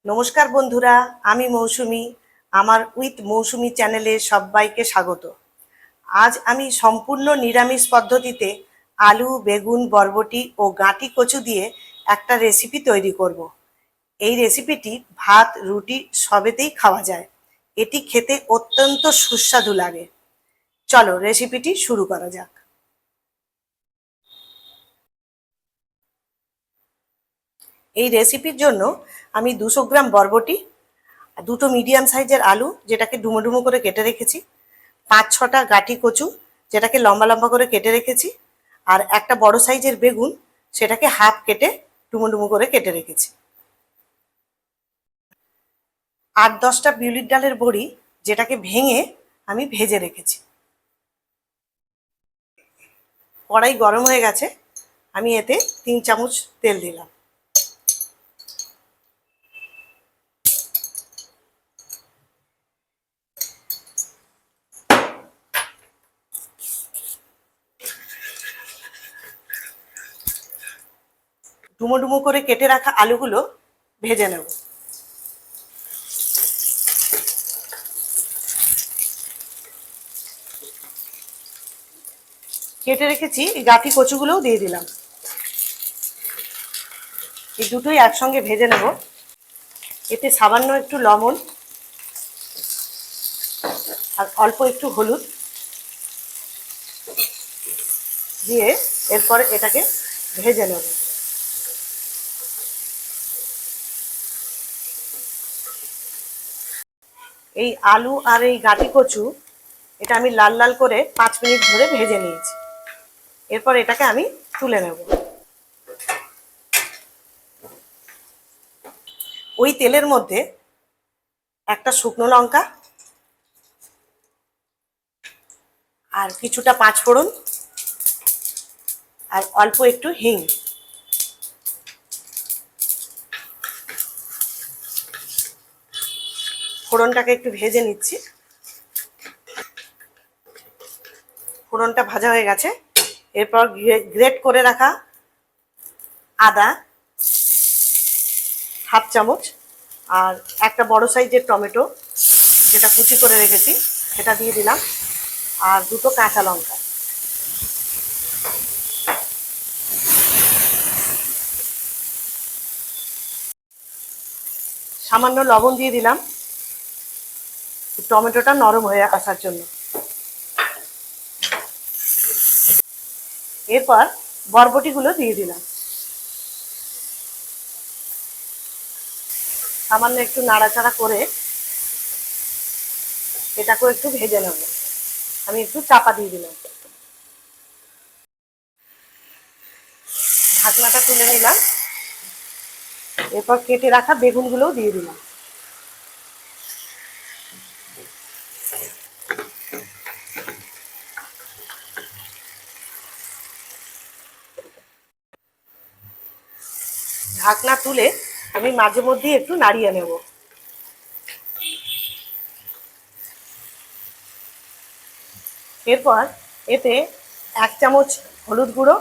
নমস্কার বন্ধুরা, আমি মৌসুমি। আমার উইথ মৌসুমি চ্যানেলে সবাইকে স্বাগত। আজ আমি সম্পূর্ণ নিরামিষ পদ্ধতিতে আলু, বেগুন, বরবটি ও গাঁটি কচু দিয়ে একটা রেসিপি তৈরি করব। এই রেসিপিটি ভাত, রুটি সবেতেই খাওয়া যায়। এটি খেতে অত্যন্ত সুস্বাদু লাগে। চলো রেসিপিটি শুরু করা যাক। এই রেসিপির জন্য আমি 200 গ্রাম বরবটি, দুটো মিডিয়াম সাইজের আলু যেটাকে ডুমো ডুমো করে কেটে রেখেছি, 5-6টা গাঁটি কচু যেটাকে লম্বা লম্বা করে কেটে রেখেছি, আর একটা বড় সাইজের বেগুন সেটাকে হাফ কেটে ডুমো ডুমো করে কেটে রেখেছি। 8-10টা বিউলির ডালের বড়ি যেটাকে ভেঙে আমি ভেজে রেখেছি। কড়াই গরম হয়ে গেছে, আমি এতে 3 চামচ তেল দিলাম। ডুমো ডুমো করে কেটে রাখা আলুগুলো ভেজে নেব। কেটে রেখেছি এই গাঁটি কচুগুলোও দিয়ে দিলাম। এই দুটোই একসঙ্গে ভেজে নেব। এতে সামান্য একটু লবণ আর অল্প একটু হলুদ দিয়ে এরপরে এটাকে ভেজে নেব। এই আলু আর এই গাঁটি কচু এটা আমি লাল লাল করে 5 মিনিট ধরে ভেজে নিয়েছি। এরপর এটাকে আমি তুলে নেব। ওই তেলের মধ্যে একটা শুকনো লঙ্কা আর কিছুটা পাঁচফোড়ন আর অল্প একটু হিং ফোড়নটাকে একটু ভেজে নিচ্ছি। ফোড়নটা ভাজা হয়ে গেছে। এরপর গ্রেট করে রাখা আদা হাফ চামচ আর একটা বড় সাইজের টমেটো যেটা কুচি করে রেখেছি সেটা দিয়ে দিলাম, আর দুটো কাঁচা লঙ্কা। সামান্য লবণ দিয়ে দিলাম টমেটোটা নরম হয়ে আসার জন্য। এরপর বরবটিগুলো দিয়ে দিলাম। সামান্য একটু নাড়াচাড়া করে এটাকেও একটু ভেজে নেব। আমি একটু চাপা দিয়ে দিলাম। ঢাকনাটা তুলে নিলাম। এরপর কেটে রাখা বেগুনগুলোও দিয়ে দিলাম। ঢাকনা তুলে আমি মাঝে মধ্যে একটু নাড়িয়ে নেব। এরপর এতে 1 চামচ হলুদ গুঁড়ো,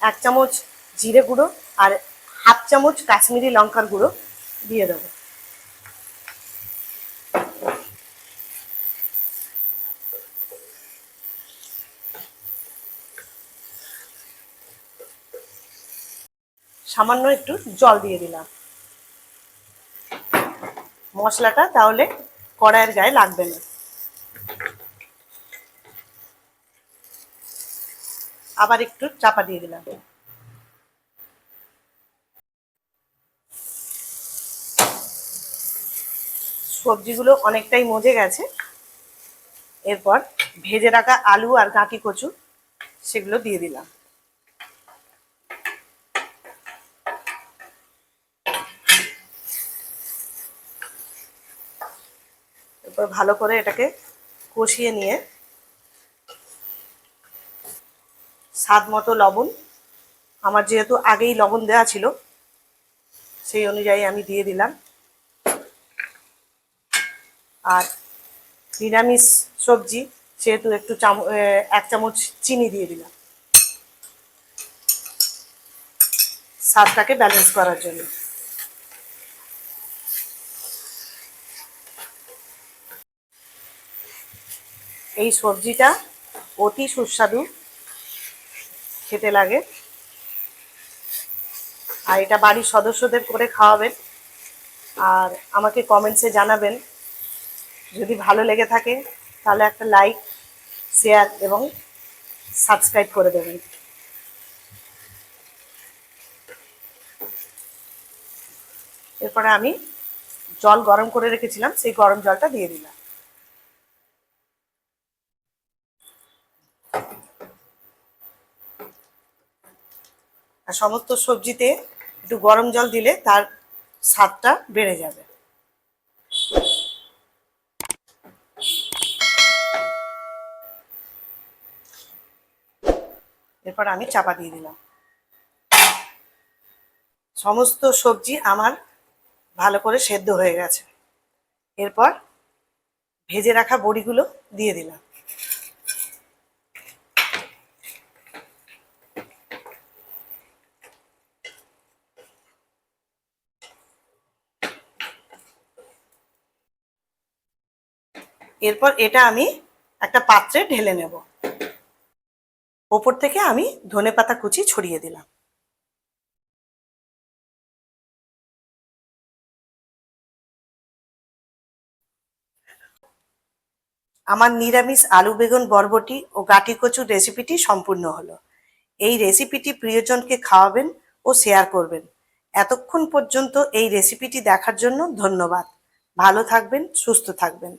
1 চামচ জিরে গুঁড়ো আর হাফ চামচ কাশ্মীরি লঙ্কার গুঁড়ো দিয়ে দেবো। সামান্য একটু জল দিয়ে দিলাম। মশলাটা তাহলে কড়াইয়ের গায়ে লাগবে না। আবার একটু চাপা দিয়ে দিলাম। সবজিগুলো অনেকটাই মজে গেছে। এরপর ভেজে রাখা আলু আর গাঁটি কচু সেগুলো দিয়ে দিলাম। এরপর ভালো করে এটাকে কষিয়ে নিয়ে স্বাদ মতো লবণ, আমার যেহেতু আগেই লবণ দেওয়া ছিল সেই অনুযায়ী আমি দিয়ে দিলাম। আর নিরামিষ সবজি সেহেতু একটু 1 চামচ চিনি দিয়ে দিলাম। স্বাদটাকে ব্যালেন্স করার জন্য। এই সবজিটা অতি সুস্বাদু খেতে লাগে, আর এটা বাড়ির সদস্যদের করে খাওয়াবেন আর আমাকে কমেন্টসে জানাবেন। যদি ভালো লেগে থাকে তাহলে একটা লাইক, শেয়ার এবং সাবস্ক্রাইব করে দেবেন। এরপরে আমি জল গরম করে রেখেছিলাম, সেই গরম জলটা দিয়ে দিলাম। আর সমস্ত সবজিতে একটু গরম জল দিলে তার স্বাদটা বেড়ে যাবে। এরপর আমি চাপা দিয়ে দিলাম। সমস্ত সবজি আমার ভালো করে সেদ্ধ হয়ে গেছে। এরপর ভেজে রাখা বড়িগুলো দিয়ে দিলাম। এরপর এটা আমি একটা পাত্রে ঢেলে নেব। ওপর থেকে আমি ধনেপাতা কুচি ছড়িয়ে দিলাম। আমার নিরামিষ আলু বেগুন বরবটি ও গাঁটি কচুর রেসিপিটি সম্পূর্ণ হলো। এই রেসিপিটি প্রিয়জনকে খাওয়াবেন ও শেয়ার করবেন। এতক্ষণ পর্যন্ত এই রেসিপিটি দেখার জন্য ধন্যবাদ। ভালো থাকবেন, সুস্থ থাকবেন।